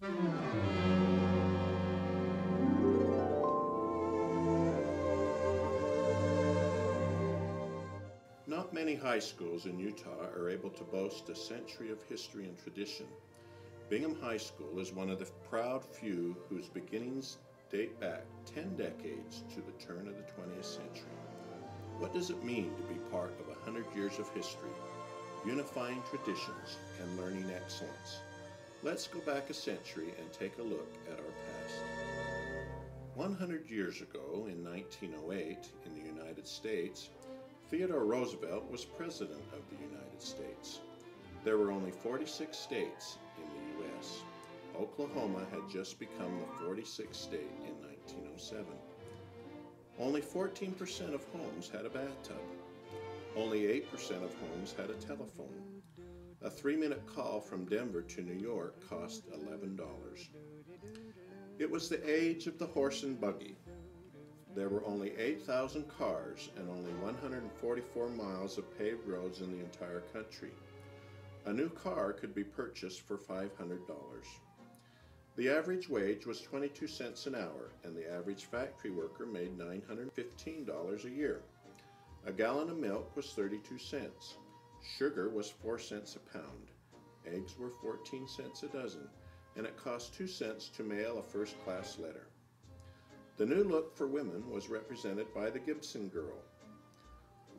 Not many high schools in Utah are able to boast a century of history and tradition. Bingham High School is one of the proud few whose beginnings date back 10 decades to the turn of the 20th century. What does it mean to be part of 100 years of history, unifying traditions and learning excellence? Let's go back a century and take a look at our past. 100 years ago, in 1908, in the United States, Theodore Roosevelt was President of the United States. There were only 46 states in the U.S. Oklahoma had just become the 46th state in 1907. Only 14% of homes had a bathtub. Only 8% of homes had a telephone. A 3-minute call from Denver to New York cost $11. It was the age of the horse and buggy. There were only 8,000 cars and only 144 miles of paved roads in the entire country. A new car could be purchased for $500. The average wage was 22 cents an hour, and the average factory worker made $915 a year. A gallon of milk was 32 cents. Sugar was 4 cents a pound. Eggs were 14 cents a dozen, and it cost 2 cents to mail a first-class letter. The new look for women was represented by the Gibson girl.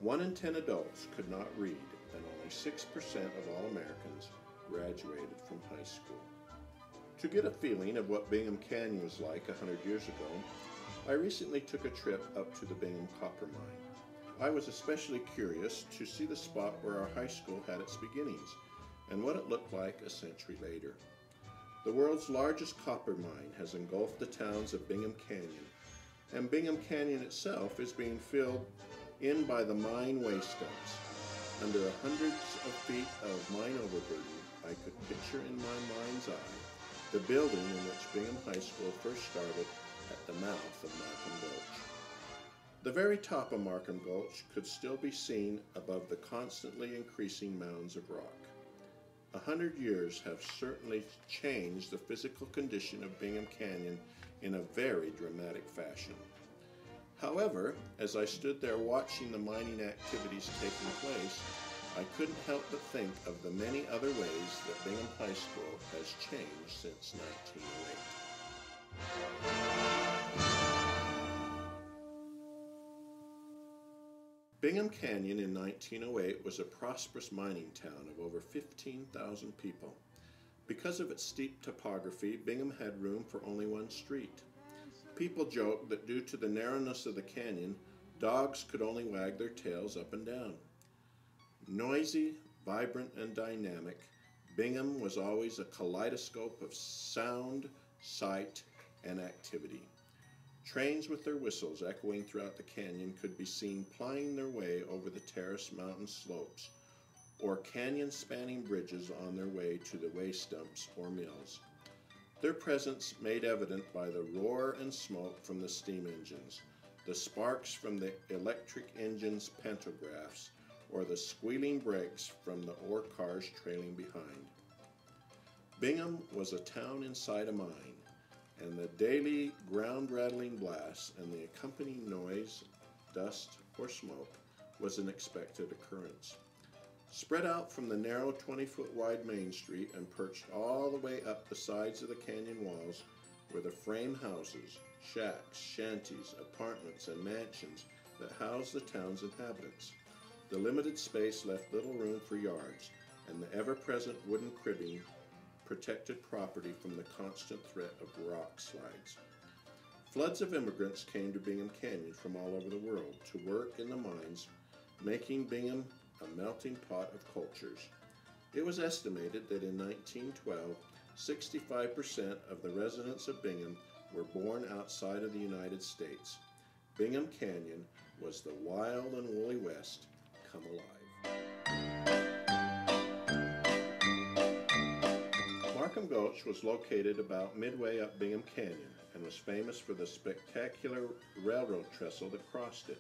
1 in 10 adults could not read, and only 6% of all Americans graduated from high school. To get a feeling of what Bingham Canyon was like 100 years ago, I recently took a trip up to the Bingham Copper Mine. I was especially curious to see the spot where our high school had its beginnings, and what it looked like a century later. The world's largest copper mine has engulfed the towns of Bingham Canyon, and Bingham Canyon itself is being filled in by the mine waste dumps. Under hundreds of feet of mine overburden, I could picture in my mind's eye the building in which Bingham High School first started at the mouth of Markham Gulch. The very top of Markham Gulch could still be seen above the constantly increasing mounds of rock. 100 years have certainly changed the physical condition of Bingham Canyon in a very dramatic fashion. However, as I stood there watching the mining activities taking place, I couldn't help but think of the many other ways that Bingham High School has changed since 1908. Bingham Canyon in 1908 was a prosperous mining town of over 15,000 people. Because of its steep topography, Bingham had room for only one street. People joked that due to the narrowness of the canyon, dogs could only wag their tails up and down. Noisy, vibrant, and dynamic, Bingham was always a kaleidoscope of sound, sight, and activity. Trains with their whistles echoing throughout the canyon could be seen plying their way over the terraced mountain slopes, or canyon-spanning bridges on their way to the waste dumps or mills. Their presence made evident by the roar and smoke from the steam engines, the sparks from the electric engines' pantographs, or the squealing brakes from the ore cars trailing behind. Bingham was a town inside a mine, and the daily ground-rattling blasts and the accompanying noise, dust, or smoke was an expected occurrence. Spread out from the narrow 20-foot wide Main Street and perched all the way up the sides of the canyon walls were the frame houses, shacks, shanties, apartments, and mansions that housed the town's inhabitants. The limited space left little room for yards, and the ever-present wooden cribbing protected property from the constant threat of rock slides. Floods of immigrants came to Bingham Canyon from all over the world to work in the mines, making Bingham a melting pot of cultures. It was estimated that in 1912, 65% of the residents of Bingham were born outside of the United States. Bingham Canyon was the wild and woolly West come alive. Markham Gulch was located about midway up Bingham Canyon and was famous for the spectacular railroad trestle that crossed it.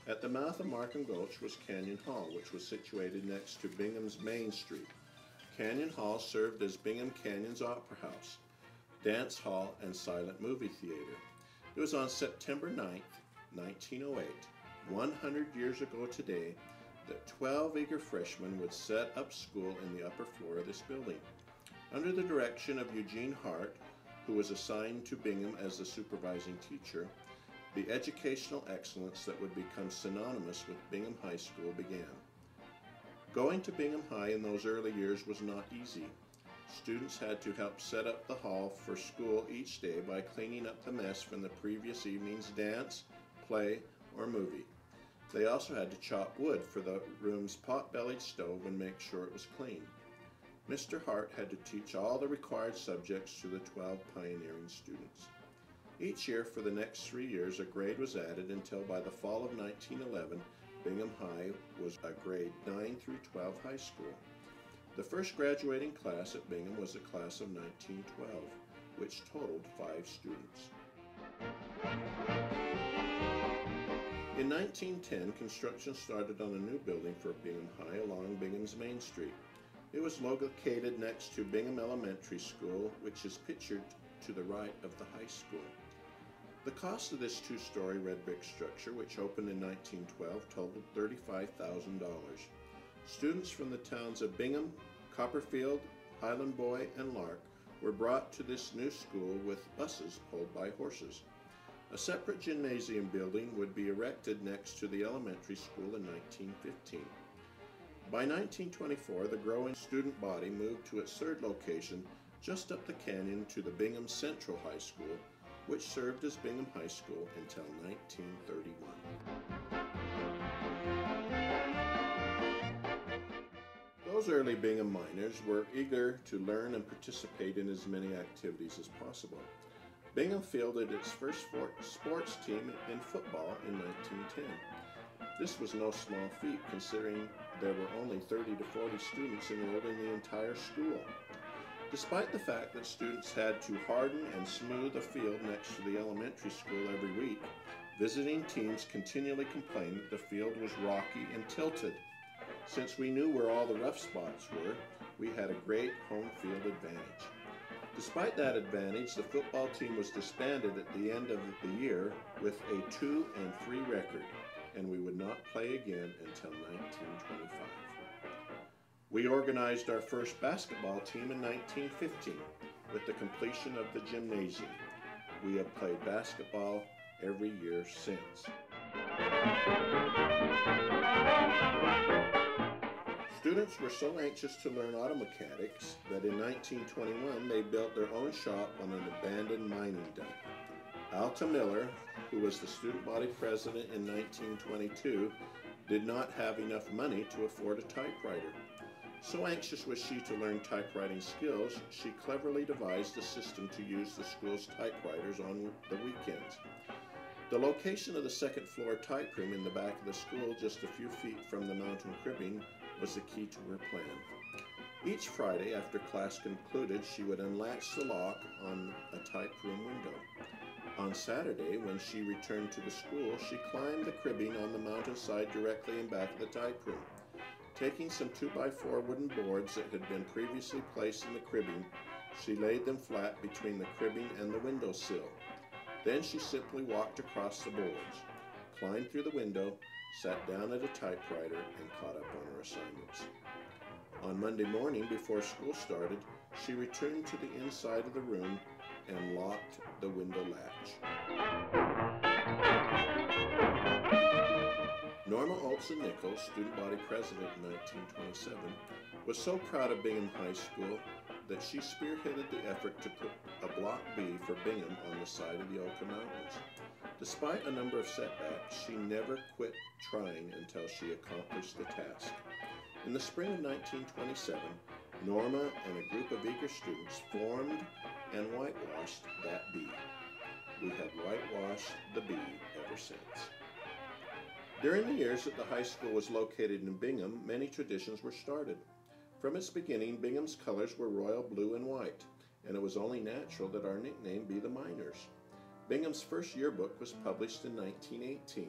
At the mouth of Markham Gulch was Canyon Hall, which was situated next to Bingham's Main Street. Canyon Hall served as Bingham Canyon's opera house. dance hall, and silent movie theater. It was on September 9th, 1908, 100 years ago today, that 12 eager freshmen would set up school in the upper floor of this building. Under the direction of Eugene Hart, who was assigned to Bingham as the supervising teacher, the educational excellence that would become synonymous with Bingham High School began. Going to Bingham High in those early years was not easy. Students had to help set up the hall for school each day by cleaning up the mess from the previous evening's dance, play, or movie. They also had to chop wood for the room's pot-bellied stove and make sure it was clean. Mr. Hart had to teach all the required subjects to the 12 pioneering students. Each year for the next 3 years, a grade was added until by the fall of 1911, Bingham High was a grade 9 through 12 high school. The first graduating class at Bingham was the class of 1912, which totaled 5 students. In 1910, construction started on a new building for Bingham High along Bingham's Main Street. It was located next to Bingham Elementary School, which is pictured to the right of the high school. The cost of this 2-story red brick structure, which opened in 1912, totaled $35,000. Students from the towns of Bingham, Copperfield, Highland Boy, and Lark were brought to this new school with buses pulled by horses. A separate gymnasium building would be erected next to the elementary school in 1915. By 1924, the growing student body moved to its third location just up the canyon to the Bingham Central High School, which served as Bingham High School until 1931. Those early Bingham miners were eager to learn and participate in as many activities as possible. Bingham fielded its first sports team in football in 1910. This was no small feat considering there were only 30 to 40 students enrolled in the entire school. Despite the fact that students had to harden and smooth a field next to the elementary school every week, visiting teams continually complained that the field was rocky and tilted. Since we knew where all the rough spots were, we had a great home field advantage. Despite that advantage, the football team was disbanded at the end of the year with a 2-3 record, and we would not play again until 1925. We organized our first basketball team in 1915 with the completion of the gymnasium. We have played basketball every year since. Students were so anxious to learn auto mechanics that in 1921 they built their own shop on an abandoned mining dump. Alta Miller, who was the student body president in 1922, did not have enough money to afford a typewriter. So anxious was she to learn typewriting skills, she cleverly devised a system to use the school's typewriters on the weekends. The location of the second floor type room in the back of the school, just a few feet from the mountain cribbing, was the key to her plan. Each Friday after class concluded, she would unlatch the lock on a type room window. On Saturday, when she returned to the school, she climbed the cribbing on the mountainside directly in back of the type room. Taking some 2x4 wooden boards that had been previously placed in the cribbing, she laid them flat between the cribbing and the windowsill. Then she simply walked across the boards, climbed through the window, sat down at a typewriter, and caught up on her assignments. On Monday morning, before school started, she returned to the inside of the room and locked the window latch. Norma Olson Nichols, student body president in 1927, was so proud of Bingham High School that she spearheaded the effort to put a Block B for Bingham on the side of the Oka Mountains. Despite a number of setbacks, she never quit trying until she accomplished the task. In the spring of 1927, Norma and a group of eager students formed and whitewashed that B. We have whitewashed the B ever since. During the years that the high school was located in Bingham, many traditions were started. From its beginning, Bingham's colors were royal blue and white, and it was only natural that our nickname be the Miners. Bingham's first yearbook was published in 1918.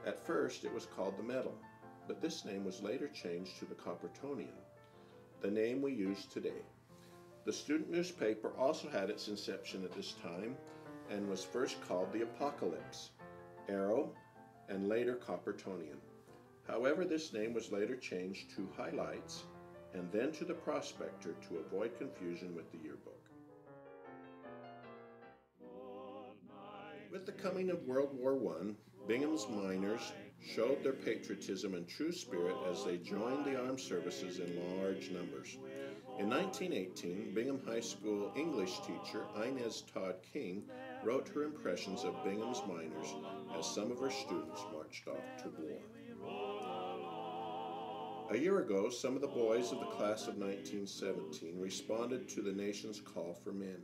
At first, it was called the Medal, but this name was later changed to the Coppertonian, the name we use today. The student newspaper also had its inception at this time and was first called the Apocalypse, Arrow, and later Coppertonian. However, this name was later changed to Highlights and then to the Prospector to avoid confusion with the yearbook. With the coming of World War I, Bingham's miners showed their patriotism and true spirit as they joined the armed services in large numbers. In 1918, Bingham High School English teacher Inez Todd King wrote her impressions of Bingham's miners as some of her students marched off to war. A year ago, some of the boys of the class of 1917 responded to the nation's call for men.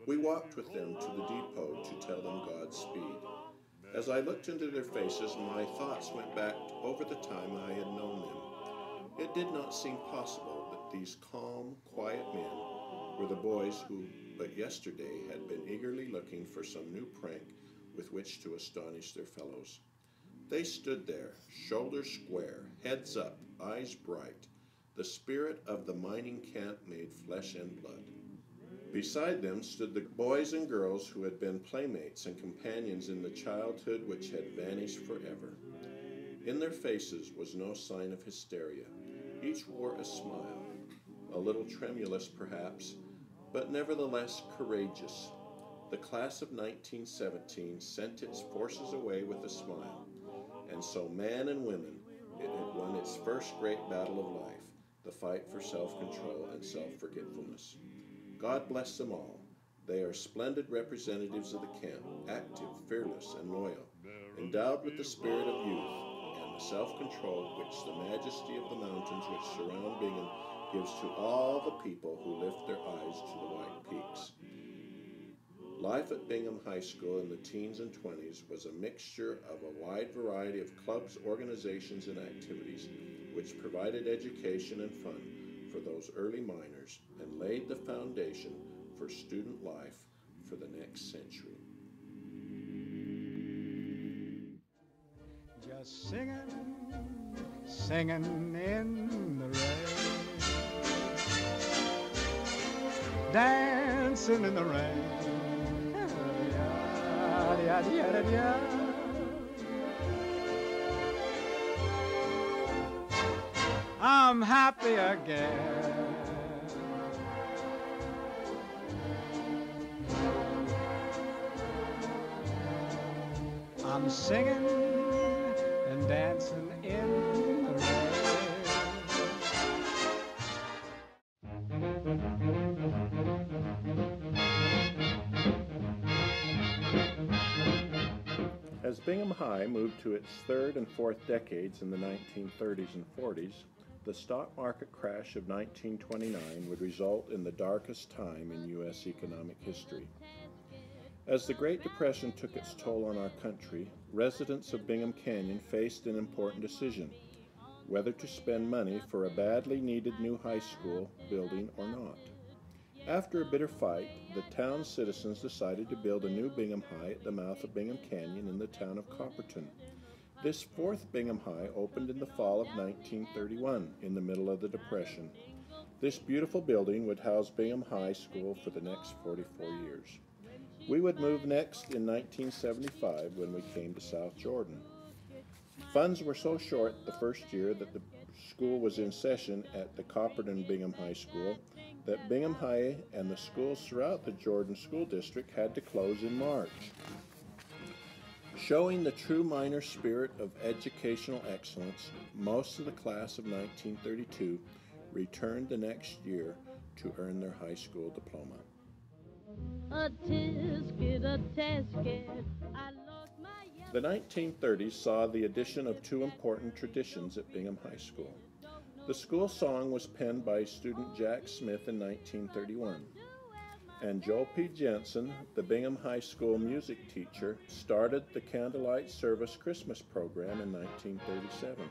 We walked with them to the depot to tell them Godspeed. As I looked into their faces, my thoughts went back over the time I had known them. It did not seem possible that these calm, quiet men were the boys who, but yesterday, had been eagerly looking for some new prank with which to astonish their fellows. They stood there, shoulders square, heads up, eyes bright, the spirit of the mining camp made flesh and blood. Beside them stood the boys and girls who had been playmates and companions in the childhood which had vanished forever. In their faces was no sign of hysteria. Each wore a smile, a little tremulous perhaps, but nevertheless courageous. The class of 1917 sent its forces away with a smile, and so man and women, it had won its first great battle of life, the fight for self-control and self-forgetfulness. God bless them all. They are splendid representatives of the camp, active, fearless, and loyal, endowed with the spirit of youth and the self-control which the majesty of the mountains which surround Bingham gives to all the people who lift their eyes to the white peaks. Life at Bingham High School in the teens and 20s was a mixture of a wide variety of clubs, organizations, and activities which provided education and fun for those early miners and laid the foundation for student life for the next century. Just singing, singing in the rain, dancing in the rain. I'm happy again. I'm singing and dancing in the rain. As Bingham High moved to its third and fourth decades in the 1930s and 40s, the stock market crash of 1929 would result in the darkest time in U.S. economic history. As the Great Depression took its toll on our country, residents of Bingham Canyon faced an important decision: whether to spend money for a badly needed new high school building or not. After a bitter fight, the town's citizens decided to build a new Bingham High at the mouth of Bingham Canyon in the town of Copperton. This fourth Bingham High opened in the fall of 1931, in the middle of the Depression. This beautiful building would house Bingham High School for the next 44 years. We would move next in 1975 when we came to South Jordan. Funds were so short the first year that the school was in session at the Copperton Bingham High School that Bingham High and the schools throughout the Jordan School District had to close in March. Showing the true miner spirit of educational excellence, most of the class of 1932 returned the next year to earn their high school diploma. The 1930s saw the addition of two important traditions at Bingham High School. The school song was penned by student Jack Smith in 1931, and Joe P. Jensen, the Bingham High School music teacher, started the Candlelight Service Christmas program in 1937.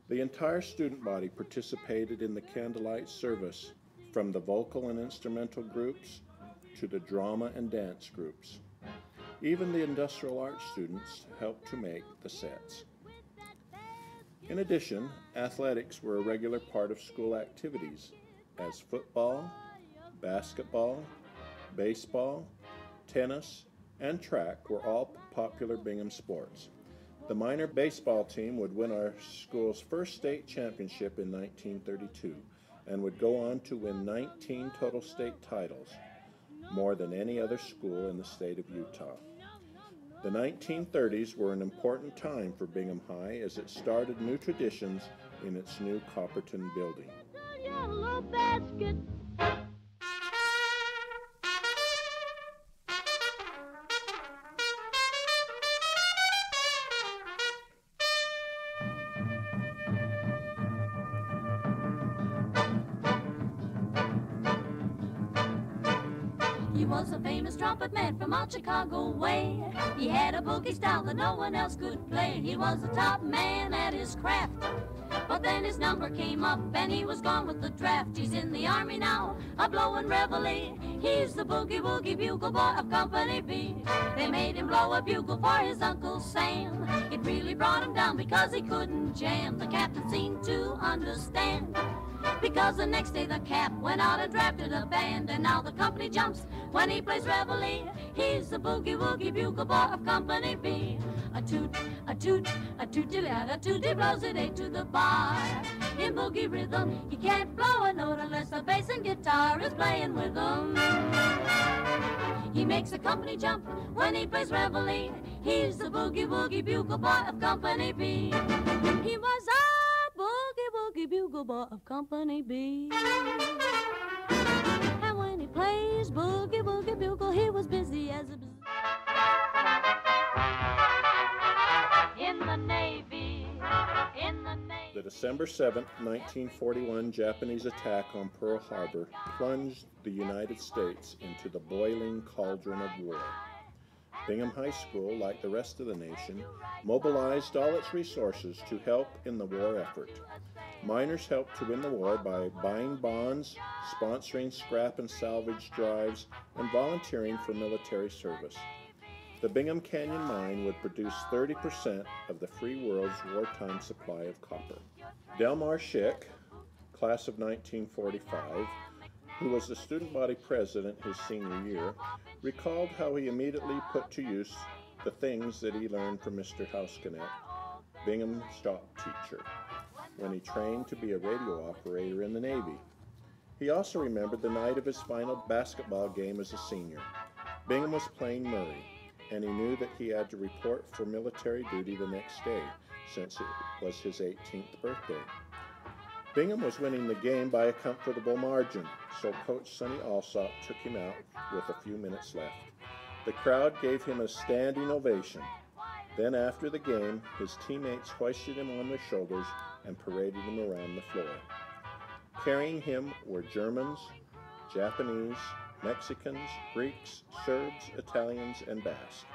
The entire student body participated in the candlelight service, from the vocal and instrumental groups to the drama and dance groups. Even the industrial arts students helped to make the sets. In addition, athletics were a regular part of school activities, as football, Basketball, baseball, tennis, and track were all popular Bingham sports. The minor baseball team would win our school's first state championship in 1932 and would go on to win 19 total state titles, more than any other school in the state of Utah. The 1930s were an important time for Bingham High as it started new traditions in its new Copperton building. Yellow basket. He was a famous trumpet man from out Chicago way. He had a boogie style that no one else could play. He was a top man at his craft, but then his number came up and he was gone with the draft. He's in the army now, a blowin' reveille. He's the boogie-woogie bugle boy of Company B. They made him blow a bugle for his Uncle Sam. It really brought him down because he couldn't jam. The captain seemed to understand, because the next day the cap went out and drafted a band. And now the company jumps when he plays reveille. He's the boogie-woogie bugle boy of Company B. A toot, a toot, a tooty-lat, a tooty blows it eight to the bar. In boogie rhythm, he can't blow a note unless the bass and guitar is playing with him. He makes a company jump when he plays reveille. He's the boogie-woogie bugle boy of Company B. He was a boogie-woogie bugle boy of Company B. And when he plays boogie-woogie bugle, he was busy as a in the Navy, in the Navy. The December 7, 1941 Japanese attack on Pearl Harbor plunged the United States into the boiling cauldron of war. Bingham High School, like the rest of the nation, mobilized all its resources to help in the war effort. Miners helped to win the war by buying bonds, sponsoring scrap and salvage drives, and volunteering for military service. The Bingham Canyon Mine would produce 30% of the free world's wartime supply of copper. Delmar Schick, class of 1945, who was the student body president his senior year, recalled how he immediately put to use the things that he learned from Mr. Housecanet, Bingham's shop teacher, when he trained to be a radio operator in the Navy. He also remembered the night of his final basketball game as a senior. Bingham was playing Murray, and he knew that he had to report for military duty the next day, since it was his 18th birthday. Bingham was winning the game by a comfortable margin, so Coach Sonny Alsop took him out with a few minutes left. The crowd gave him a standing ovation. Then after the game, his teammates hoisted him on their shoulders and paraded him around the floor. Carrying him were Germans, Japanese, Mexicans, Greeks, Serbs, Italians, and Basque.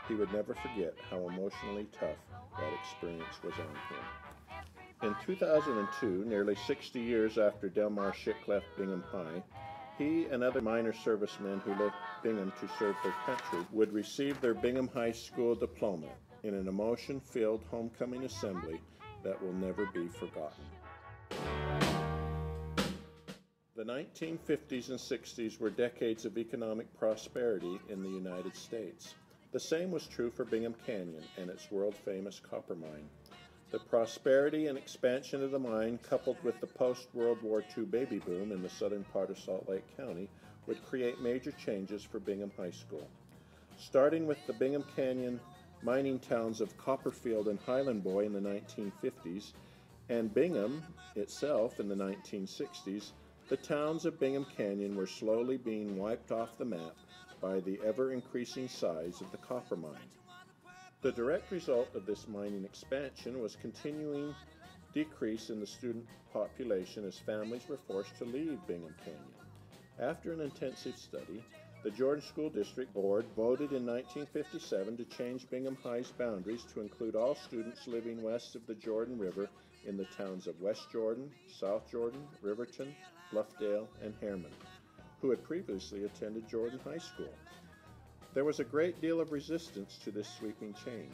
He would never forget how emotionally tough that experience was on him. In 2002, nearly 60 years after Delmar Schick left Bingham High, he and other minor servicemen who left Bingham to serve their country would receive their Bingham High School diploma in an emotion-filled homecoming assembly that will never be forgotten. The 1950s and 60s were decades of economic prosperity in the United States. The same was true for Bingham Canyon and its world-famous copper mine. The prosperity and expansion of the mine, coupled with the post-World War II baby boom in the southern part of Salt Lake County, would create major changes for Bingham High School. Starting with the Bingham Canyon mining towns of Copperfield and Highland Boy in the 1950s, and Bingham itself in the 1960s, the towns of Bingham Canyon were slowly being wiped off the map by the ever-increasing size of the copper mine. The direct result of this mining expansion was continuing decrease in the student population as families were forced to leave Bingham Canyon. After an intensive study, the Jordan School District Board voted in 1957 to change Bingham High's boundaries to include all students living west of the Jordan River in the towns of West Jordan, South Jordan, Riverton, Bluffdale, and Harriman, who had previously attended Jordan High School. There was a great deal of resistance to this sweeping change.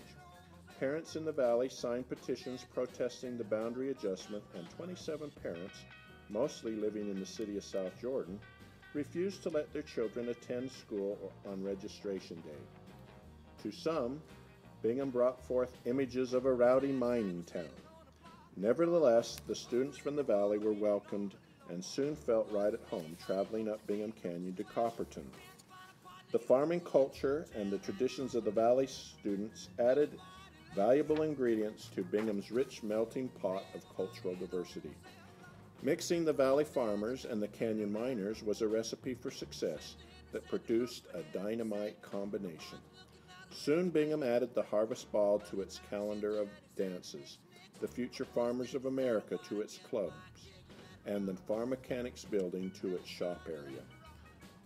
Parents in the valley signed petitions protesting the boundary adjustment, and 27 parents, mostly living in the city of South Jordan, refused to let their children attend school on registration day. To some, Bingham brought forth images of a rowdy mining town. Nevertheless, the students from the valley were welcomed and soon felt right at home traveling up Bingham Canyon to Copperton. The farming culture and the traditions of the valley students added valuable ingredients to Bingham's rich melting pot of cultural diversity. Mixing the valley farmers and the canyon miners was a recipe for success that produced a dynamite combination. Soon Bingham added the Harvest Ball to its calendar of dances, the Future Farmers of America to its clubs, and the Farm Mechanics Building to its shop area.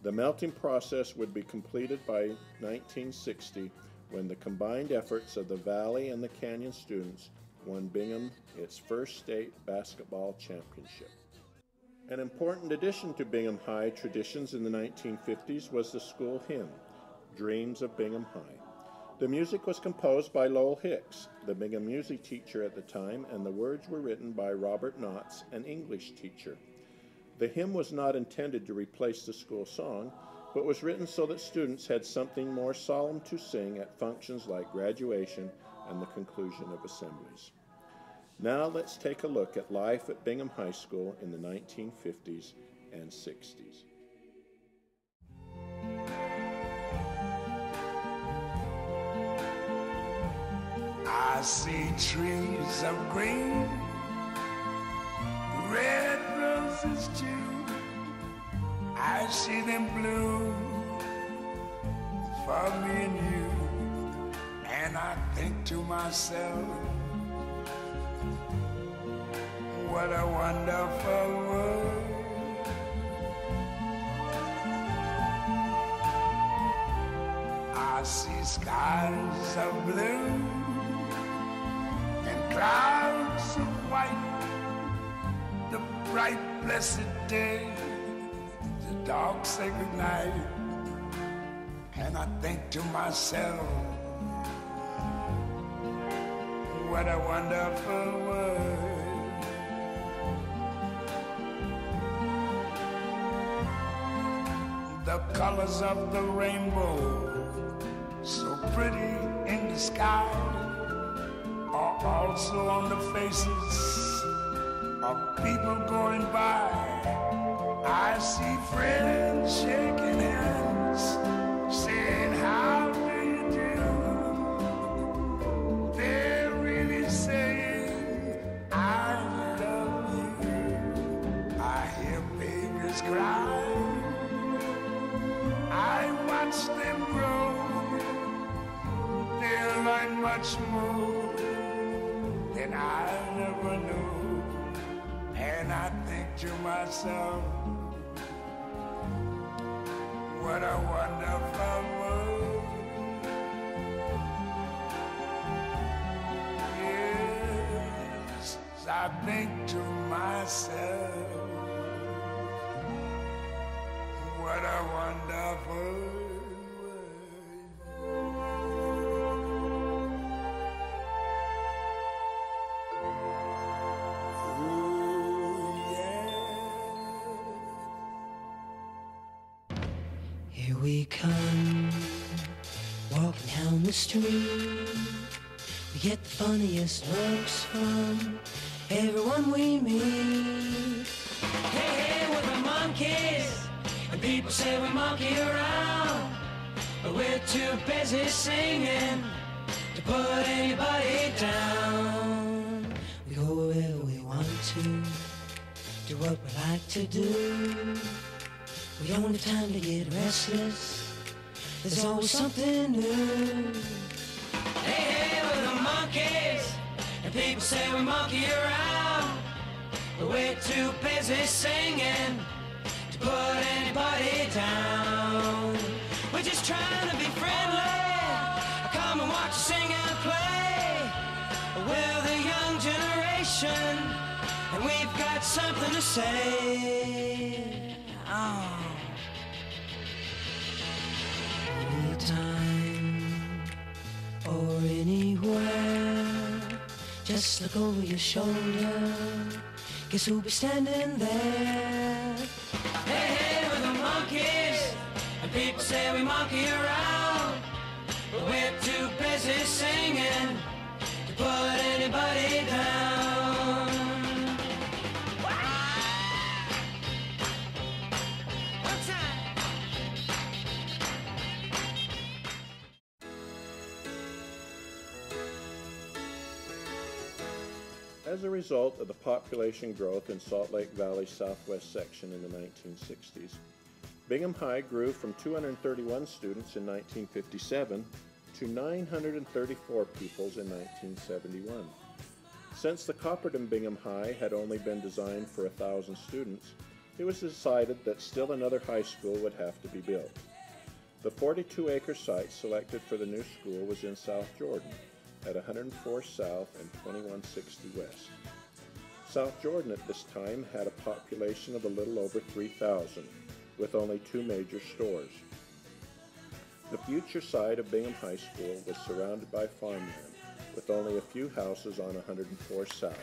The melting process would be completed by 1960 when the combined efforts of the Valley and the Canyon students won Bingham its first state basketball championship. An important addition to Bingham High traditions in the 1950s was the school hymn, Dreams of Bingham High. The music was composed by Lowell Hicks, the Bingham music teacher at the time, and the words were written by Robert Knotts, an English teacher. The hymn was not intended to replace the school song, but was written so that students had something more solemn to sing at functions like graduation and the conclusion of assemblies. Now let's take a look at life at Bingham High School in the 1950s and 60s. I see trees of green, red roses too. I see them bloom for me and you. And I think to myself, what a wonderful world. I see skies of blue and clouds of white, the bright blessed day, the dark sacred night. And I think to myself, what a wonderful world. The colors of the rainbow, so pretty in the sky, are also on the faces of people going by. I see friends shaking hands, saying, how do you do? They're really saying, I love you. I hear babies cry, I watch them grow. They'll learn much more than I never knew. And I think to myself, what a wonderful world. Yes, I think to myself, what a wonderful world. Here we come, walking down the street. We get the funniest looks from everyone we meet. Hey, hey, we're the monkeys, and people say we monkey around, but we're too busy singing to put anybody down. We go wherever we want to, do what we like to do. We don't have time to get restless, there's always something new. Hey, hey, we're the monkeys, and people say we monkey around, but we're too busy singing to put anybody down. We're just trying to be friendly, come and watch us sing and play. We're the young generation, and we've got something to say. Oh. Anytime or anywhere, just look over your shoulder, guess who'll be standing there? Hey, hey, we're the monkeys. monkeys, and people say we monkey around. But we're too busy singing to put anybody down. One time. As a result of the population growth in Salt Lake Valley's southwest section in the 1960s, Bingham High grew from 231 students in 1957 to 934 pupils in 1971. Since the Copperton Bingham High had only been designed for 1,000 students, it was decided that still another high school would have to be built. The 42-acre site selected for the new school was in South Jordan, at 104 South and 2160 West. South Jordan at this time had a population of a little over 3,000, with only 2 major stores. The future site of Bingham High School was surrounded by farmland, with only a few houses on 104 South,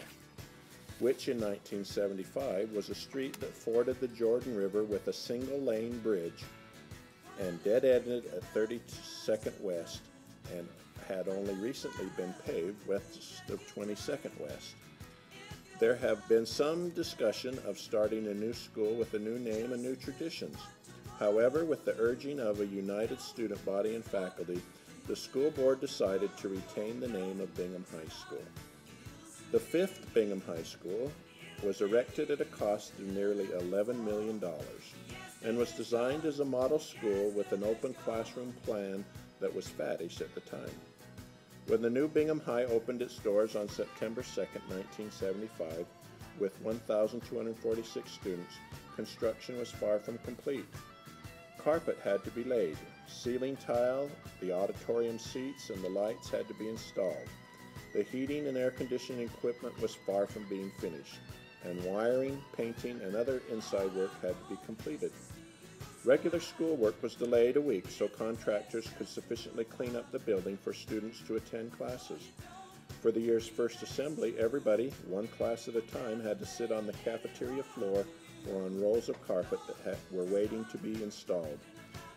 which in 1975 was a street that forded the Jordan River with a single-lane bridge and dead-ended at 32nd West and had only recently been paved west of 22nd West. There have been some discussion of starting a new school with a new name and new traditions. However, with the urging of a united student body and faculty, the school board decided to retain the name of Bingham High School. The 5th Bingham High School was erected at a cost of nearly $11 million and was designed as a model school with an open classroom plan that was faddish at the time. When the new Bingham High opened its doors on September 2, 1975, with 1,246 students, construction was far from complete. Carpet had to be laid, ceiling tile, the auditorium seats, and the lights had to be installed. The heating and air conditioning equipment was far from being finished, and wiring, painting, and other inside work had to be completed. Regular schoolwork was delayed a week so contractors could sufficiently clean up the building for students to attend classes. For the year's first assembly, everybody, one class at a time, had to sit on the cafeteria floor or on rolls of carpet that were waiting to be installed.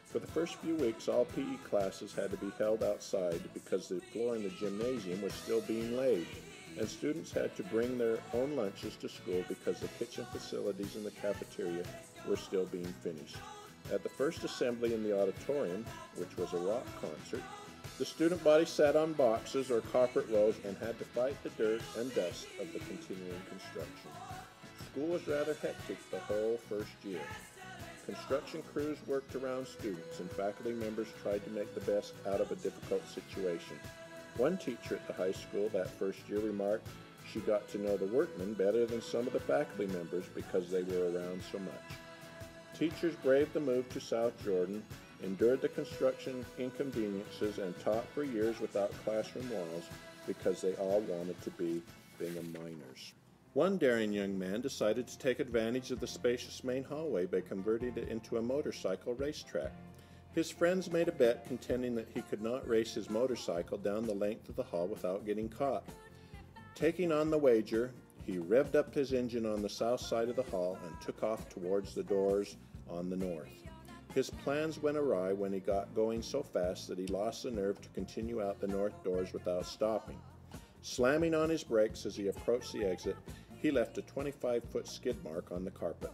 For the first few weeks, all PE classes had to be held outside because the floor in the gymnasium was still being laid, and students had to bring their own lunches to school because the kitchen facilities in the cafeteria were still being finished. At the first assembly in the auditorium, which was a rock concert, the student body sat on boxes or carpet rolls and had to fight the dirt and dust of the continuing construction. School was rather hectic the whole first year. Construction crews worked around students, and faculty members tried to make the best out of a difficult situation. One teacher at the high school that first year remarked she got to know the workmen better than some of the faculty members because they were around so much. Teachers braved the move to South Jordan, endured the construction inconveniences, and taught for years without classroom walls because they all wanted to be Bingham Miners. One daring young man decided to take advantage of the spacious main hallway by converting it into a motorcycle racetrack. His friends made a bet contending that he could not race his motorcycle down the length of the hall without getting caught. Taking on the wager, he revved up his engine on the south side of the hall and took off towards the doors on the north. His plans went awry when he got going so fast that he lost the nerve to continue out the north doors without stopping. Slamming on his brakes as he approached the exit, he left a 25-foot skid mark on the carpet.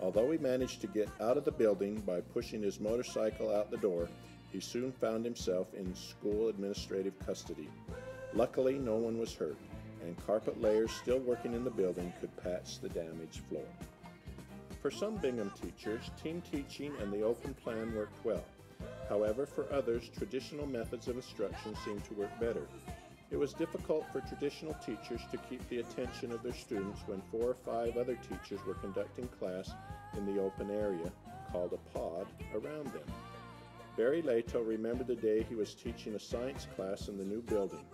Although he managed to get out of the building by pushing his motorcycle out the door, he soon found himself in school administrative custody. Luckily, no one was hurt, and carpet layers still working in the building could patch the damaged floor. For some Bingham teachers, team teaching and the open plan worked well. However, for others, traditional methods of instruction seemed to work better. It was difficult for traditional teachers to keep the attention of their students when 4 or 5 other teachers were conducting class in the open area, called a pod, around them. Barry Leto remembered the day he was teaching a science class in the new building,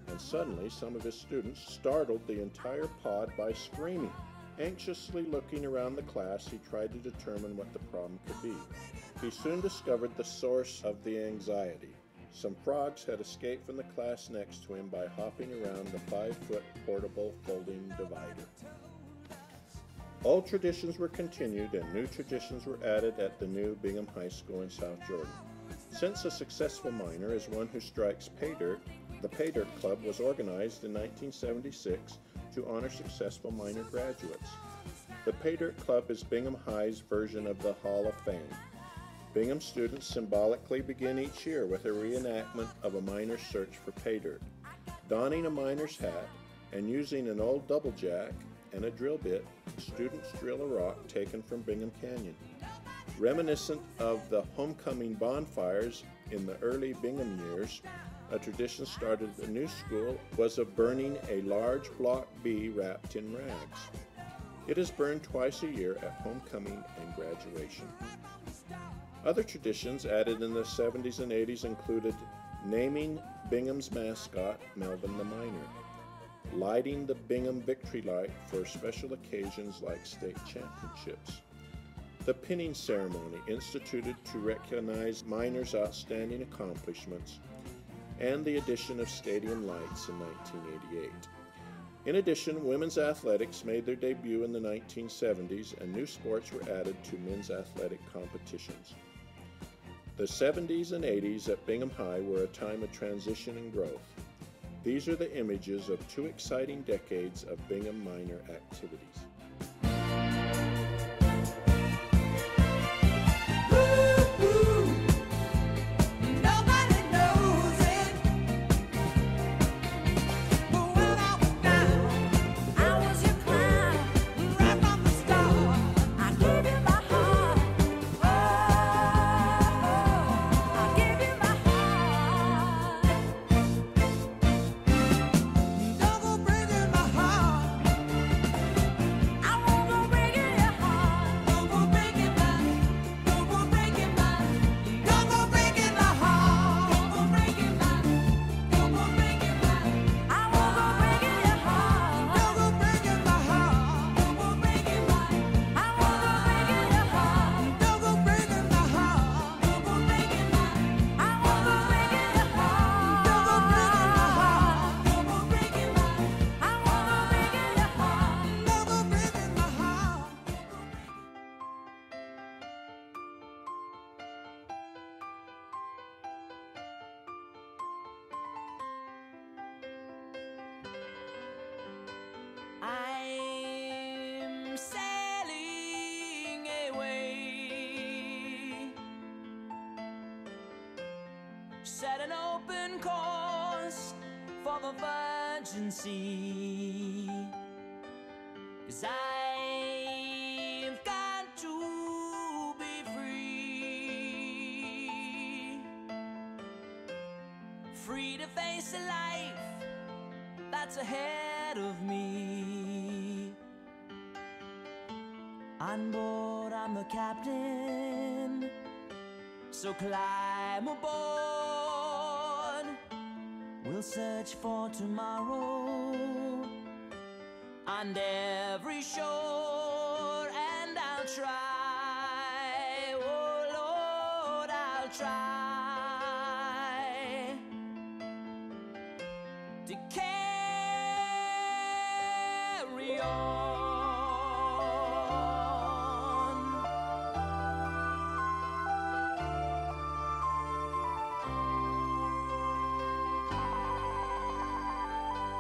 and suddenly some of his students startled the entire pod by screaming. Anxiously looking around the class, he tried to determine what the problem could be. He soon discovered the source of the anxiety. Some frogs had escaped from the class next to him by hopping around the 5-foot portable folding divider. Old traditions were continued and new traditions were added at the new Bingham High School in South Jordan. Since a successful miner is one who strikes pay dirt, the Pay Dirt Club was organized in 1976 to honor successful miner graduates. The Pay Dirt Club is Bingham High's version of the Hall of Fame. Bingham students symbolically begin each year with a reenactment of a miner's search for pay dirt. Donning a miner's hat and using an old double jack and a drill bit, students drill a rock taken from Bingham Canyon. Reminiscent of the homecoming bonfires in the early Bingham years, a tradition started at the new school was of burning a large block B wrapped in rags. It is burned twice a year at homecoming and graduation. Other traditions added in the 70s and 80s included naming Bingham's mascot, Melvin the Miner, lighting the Bingham Victory Light for special occasions like state championships, the pinning ceremony instituted to recognize miners' outstanding accomplishments, and the addition of stadium lights in 1988. In addition, women's athletics made their debut in the 1970s and new sports were added to men's athletic competitions. The 70s and 80s at Bingham High were a time of transition and growth. These are the images of 2 exciting decades of Bingham miner activities. I'm sailing away, set an open course for the virgin sea, 'cause I've got to be free, free to face a life that's ahead of me. On board, I'm the captain, so climb aboard. We'll search for tomorrow on every shore, and I'll try, oh Lord, I'll try to carry on.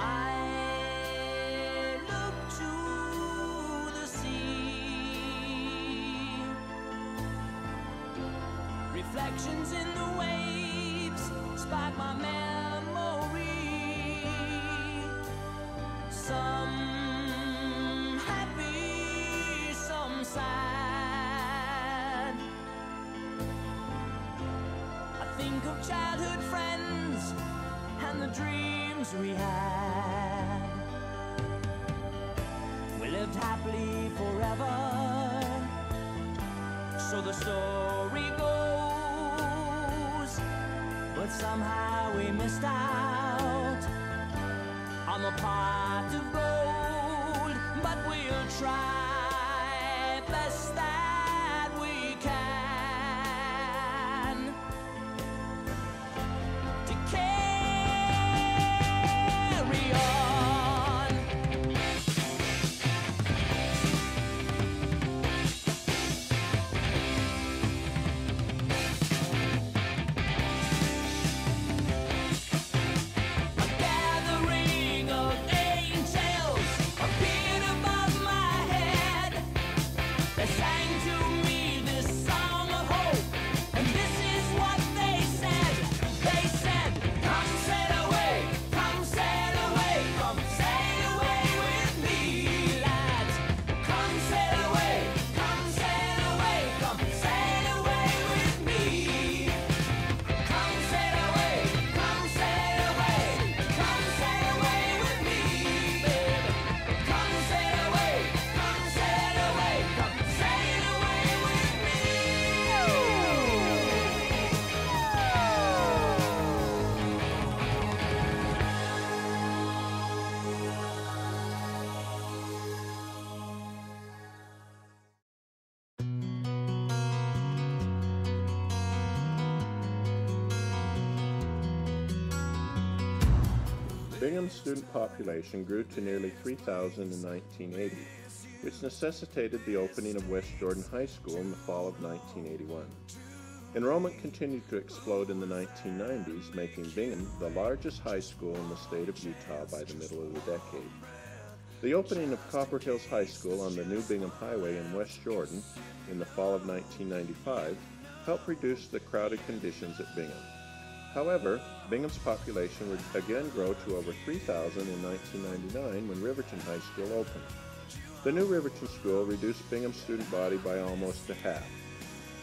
I look to the sea, reflections in the waves spark my memory. Some happy, some sad. I think of childhood friends and the dreams we had. We lived happily forever, so the story goes. But somehow we missed out on the pot of gold. But we'll try best that we can to carry on. Bingham's student population grew to nearly 3,000 in 1980, which necessitated the opening of West Jordan High School in the fall of 1981. Enrollment continued to explode in the 1990s, making Bingham the largest high school in the state of Utah by the middle of the decade. The opening of Copper Hills High School on the new Bingham Highway in West Jordan in the fall of 1995 helped reduce the crowded conditions at Bingham. However, Bingham's population would again grow to over 3,000 in 1999 when Riverton High School opened. The new Riverton School reduced Bingham's student body by almost a half.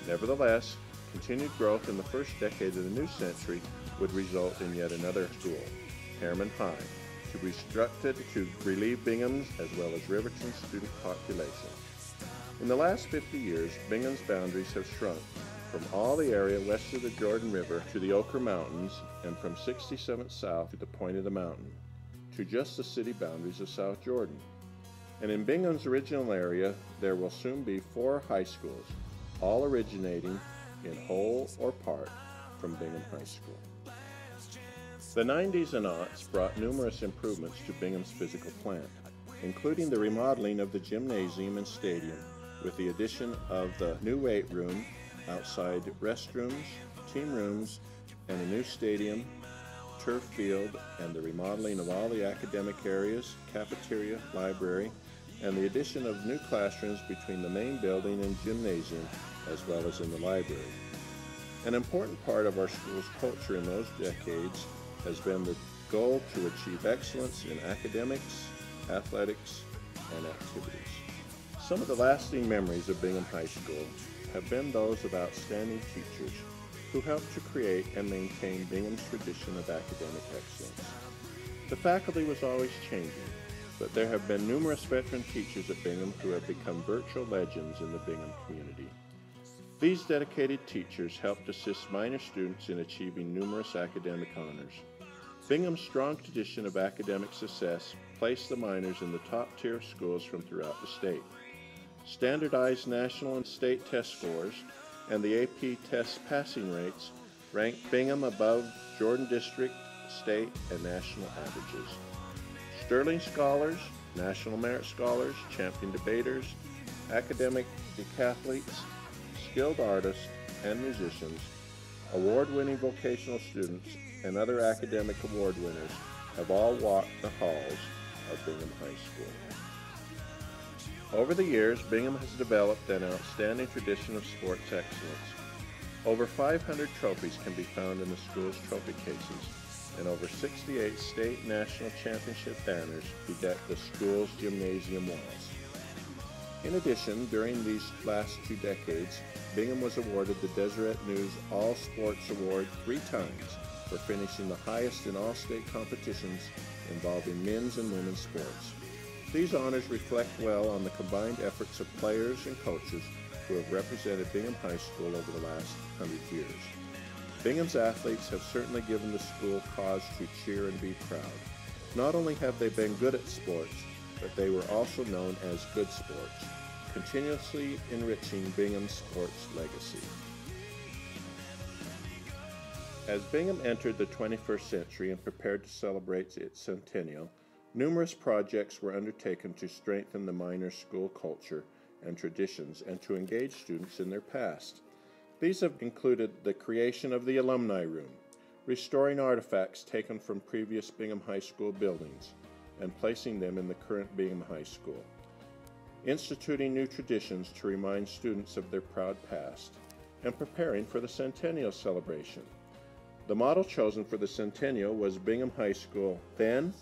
Nevertheless, continued growth in the first decade of the new century would result in yet another school, Harriman High, to be constructed to relieve Bingham's as well as Riverton's student population. In the last 50 years, Bingham's boundaries have shrunk from all the area west of the Jordan River to the Ochre Mountains, and from 67th South to the point of the mountain, to just the city boundaries of South Jordan. And in Bingham's original area, there will soon be 4 high schools, all originating in whole or part from Bingham High School. The 90s and aughts brought numerous improvements to Bingham's physical plant, including the remodeling of the gymnasium and stadium, with the addition of the new weight room, outside restrooms, team rooms, and a new stadium, turf field, and the remodeling of all the academic areas, cafeteria, library, and the addition of new classrooms between the main building and gymnasium, as well as in the library. An important part of our school's culture in those decades has been the goal to achieve excellence in academics, athletics, and activities. Some of the lasting memories of Bingham High School have been those of outstanding teachers who helped to create and maintain Bingham's tradition of academic excellence. The faculty was always changing, but there have been numerous veteran teachers at Bingham who have become virtual legends in the Bingham community. These dedicated teachers helped assist minor students in achieving numerous academic honors. Bingham's strong tradition of academic success placed the minors in the top tier of schools from throughout the state. Standardized national and state test scores and the AP test passing rates ranked Bingham above Jordan District, state, and national averages. Sterling Scholars, National Merit Scholars, Champion Debaters, academic decathletes, skilled artists and musicians, award-winning vocational students, and other academic award winners have all walked the halls of Bingham High School. Over the years, Bingham has developed an outstanding tradition of sports excellence. Over 500 trophies can be found in the school's trophy cases, and over 68 state and national championship banners bedeck the school's gymnasium walls. In addition, during these last 2 decades, Bingham was awarded the Deseret News All Sports Award 3 times for finishing the highest in all state competitions involving men's and women's sports. These honors reflect well on the combined efforts of players and coaches who have represented Bingham High School over the last 100 years. Bingham's athletes have certainly given the school cause to cheer and be proud. Not only have they been good at sports, but they were also known as good sports, continuously enriching Bingham's sports legacy. As Bingham entered the 21st century and prepared to celebrate its centennial, numerous projects were undertaken to strengthen the minor school culture and traditions and to engage students in their past. These have included the creation of the Alumni Room, restoring artifacts taken from previous Bingham High School buildings and placing them in the current Bingham High School, instituting new traditions to remind students of their proud past, and preparing for the centennial celebration. The model chosen for the centennial was Bingham High School then,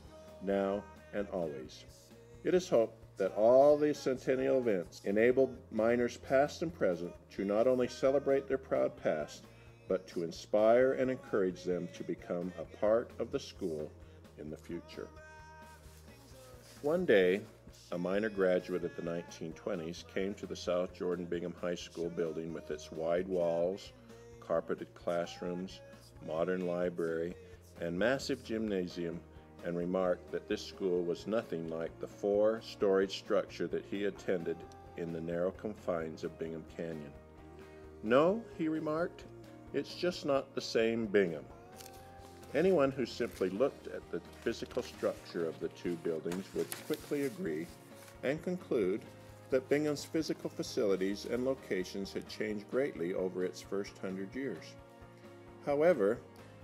now, and always. It is hoped that all the centennial events enable minors past and present to not only celebrate their proud past, but to inspire and encourage them to become a part of the school in the future. One day, a minor graduate of the 1920s came to the South Jordan Bingham High School building with its wide walls, carpeted classrooms, modern library, and massive gymnasium, and remarked that this school was nothing like the 4-storied structure that he attended in the narrow confines of Bingham Canyon. "No," he remarked, "it's just not the same Bingham." Anyone who simply looked at the physical structure of the two buildings would quickly agree and conclude that Bingham's physical facilities and locations had changed greatly over its first 100 years. However,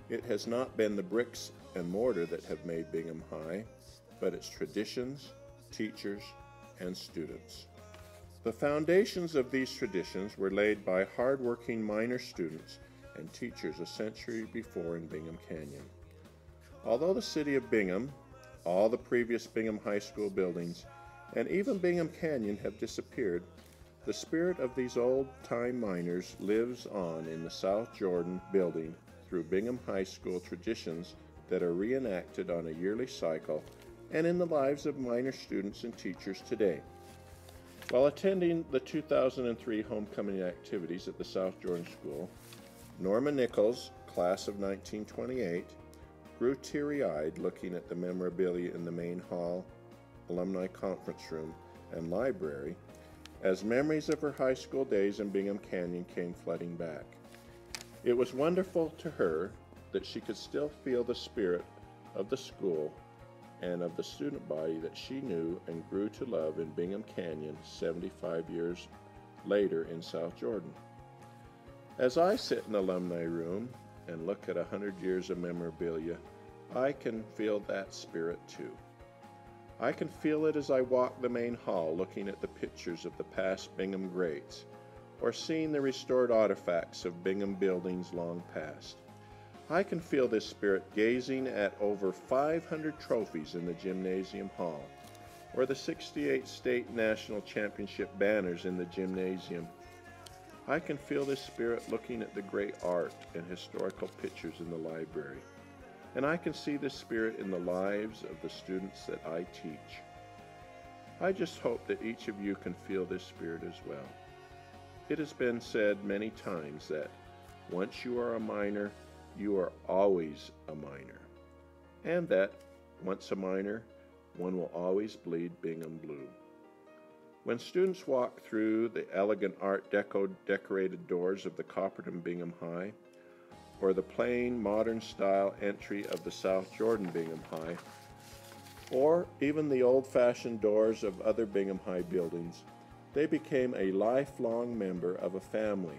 it has not been the bricks and mortar that have made Bingham High, but its traditions, teachers, and students. The foundations of these traditions were laid by hard-working minor students and teachers a century before in Bingham Canyon. Although the city of Bingham, all the previous Bingham High School buildings, and even Bingham Canyon have disappeared, the spirit of these old-time miners lives on in the South Jordan building through Bingham High School traditions that are reenacted on a yearly cycle and in the lives of minor students and teachers today. While attending the 2003 homecoming activities at the South Jordan School, Norma Nichols, class of 1928, grew teary-eyed looking at the memorabilia in the main hall, alumni conference room, and library as memories of her high school days in Bingham Canyon came flooding back. It was wonderful to her that she could still feel the spirit of the school and of the student body that she knew and grew to love in Bingham Canyon 75 years later in South Jordan. As I sit in the alumni room and look at 100 years of memorabilia, I can feel that spirit too. I can feel it as I walk the main hall looking at the pictures of the past Bingham greats, or seeing the restored artifacts of Bingham buildings long past. I can feel this spirit gazing at over 500 trophies in the gymnasium hall, or the 68 state national championship banners in the gymnasium. I can feel this spirit looking at the great art and historical pictures in the library. And I can see this spirit in the lives of the students that I teach. I just hope that each of you can feel this spirit as well. It has been said many times that once you are a miner, you are always a miner. And that once a miner, one will always bleed Bingham blue. When students walk through the elegant Art Deco decorated doors of the Copperton Bingham High, or the plain modern style entry of the South Jordan Bingham High, or even the old-fashioned doors of other Bingham High buildings, they became a lifelong member of a family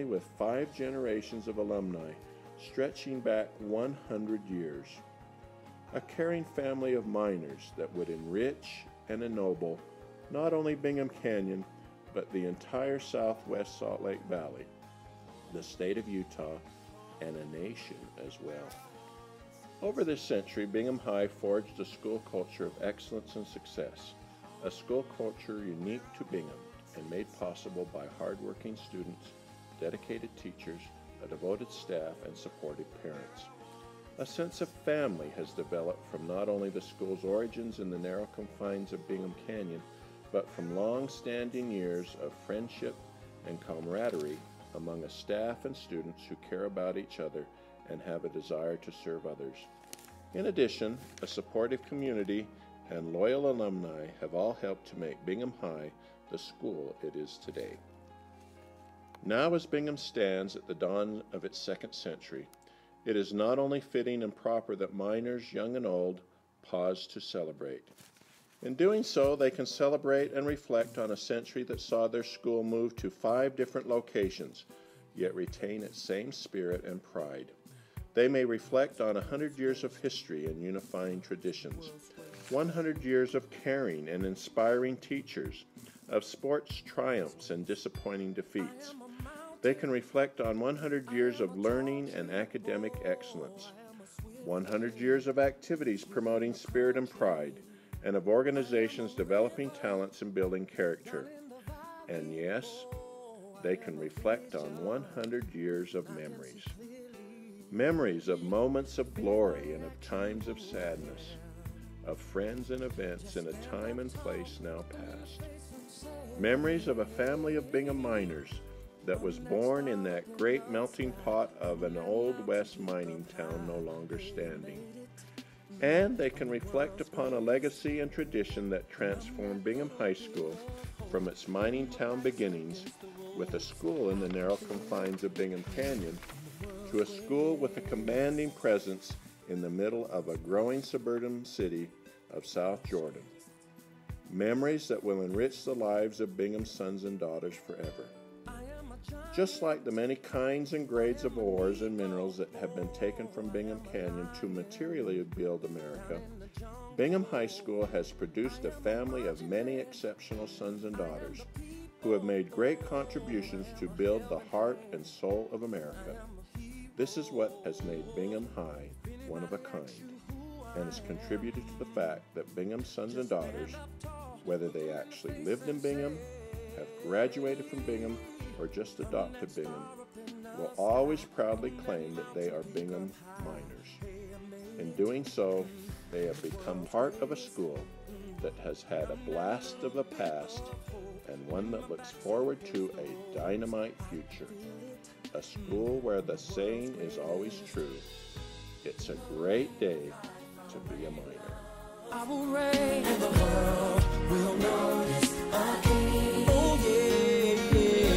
with 5 generations of alumni stretching back 100 years. A caring family of miners that would enrich and ennoble not only Bingham Canyon, but the entire southwest Salt Lake Valley, the state of Utah, and a nation as well. Over this century, Bingham High forged a school culture of excellence and success, a school culture unique to Bingham and made possible by hardworking students, dedicated teachers, a devoted staff, and supportive parents. A sense of family has developed from not only the school's origins in the narrow confines of Bingham Canyon, but from long-standing years of friendship and camaraderie among a staff and students who care about each other and have a desire to serve others. In addition, a supportive community and loyal alumni have all helped to make Bingham High the school it is today. Now, as Bingham stands at the dawn of its 2nd century, it is not only fitting and proper that miners, young and old, pause to celebrate. In doing so, they can celebrate and reflect on a century that saw their school move to 5 different locations, yet retain its same spirit and pride. They may reflect on 100 years of history and unifying traditions, 100 years of caring and inspiring teachers, of sports triumphs and disappointing defeats. They can reflect on 100 years of learning and academic excellence, 100 years of activities promoting spirit and pride, and of organizations developing talents and building character. And yes, they can reflect on 100 years of memories. Memories of moments of glory and of times of sadness, of friends and events in a time and place now past. Memories of a family of Bingham miners that was born in that great melting pot of an old west mining town no longer standing. And they can reflect upon a legacy and tradition that transformed Bingham High School from its mining town beginnings, with a school in the narrow confines of Bingham Canyon, to a school with a commanding presence in the middle of a growing suburban city of South Jordan. Memories that will enrich the lives of Bingham's sons and daughters forever. Just like the many kinds and grades of ores and minerals that have been taken from Bingham Canyon to materially build America, Bingham High School has produced a family of many exceptional sons and daughters who have made great contributions to build the heart and soul of America. This is what has made Bingham High one of a kind, and has contributed to the fact that Bingham's sons and daughters, whether they actually lived in Bingham, have graduated from Bingham, or just adopted Bingham, will always proudly claim that they are Bingham miners. In doing so, they have become part of a school that has had a blast of the past and one that looks forward to a dynamite future. A school where the saying is always true: it's a great day to be a miner. I will reign and the world will notice again. Oh yeah, yeah.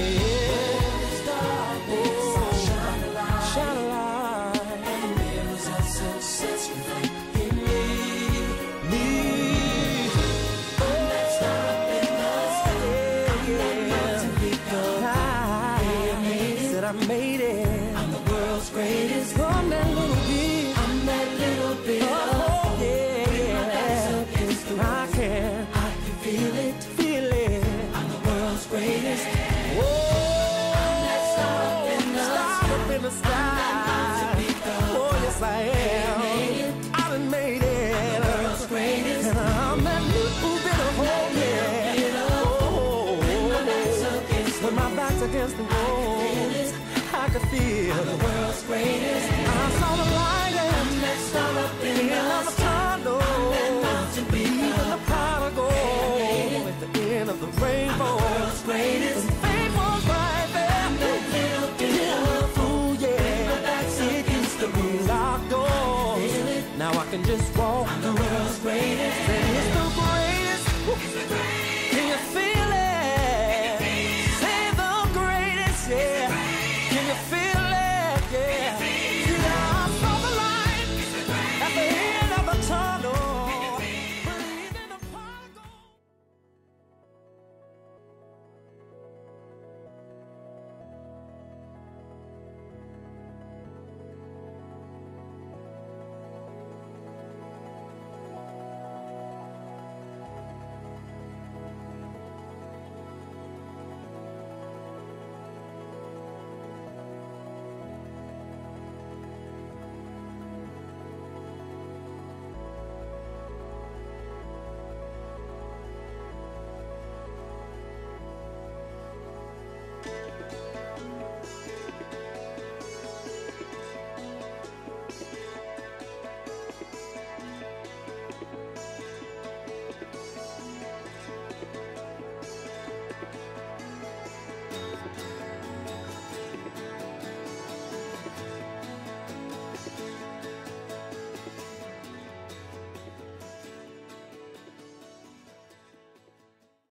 Darkness, I'll shine a light, shine a light, and mirrors of success reflect in me. I'm that star up in the sky, I'm that to become. I made it. I'm the world's greatest. I'm that little bit. I'm that little bit. Oh yeah. I can feel it, feel it. I'm the world's greatest. Whoa, I'm that star up in the sky. Oh, yes, I am. I done made it. I'm the world's greatest. And I'm that little bit of hope, yeah. Oh, when my back's against the wall, I can feel I'm the world's greatest. I saw the light and I'm that star up in the sky.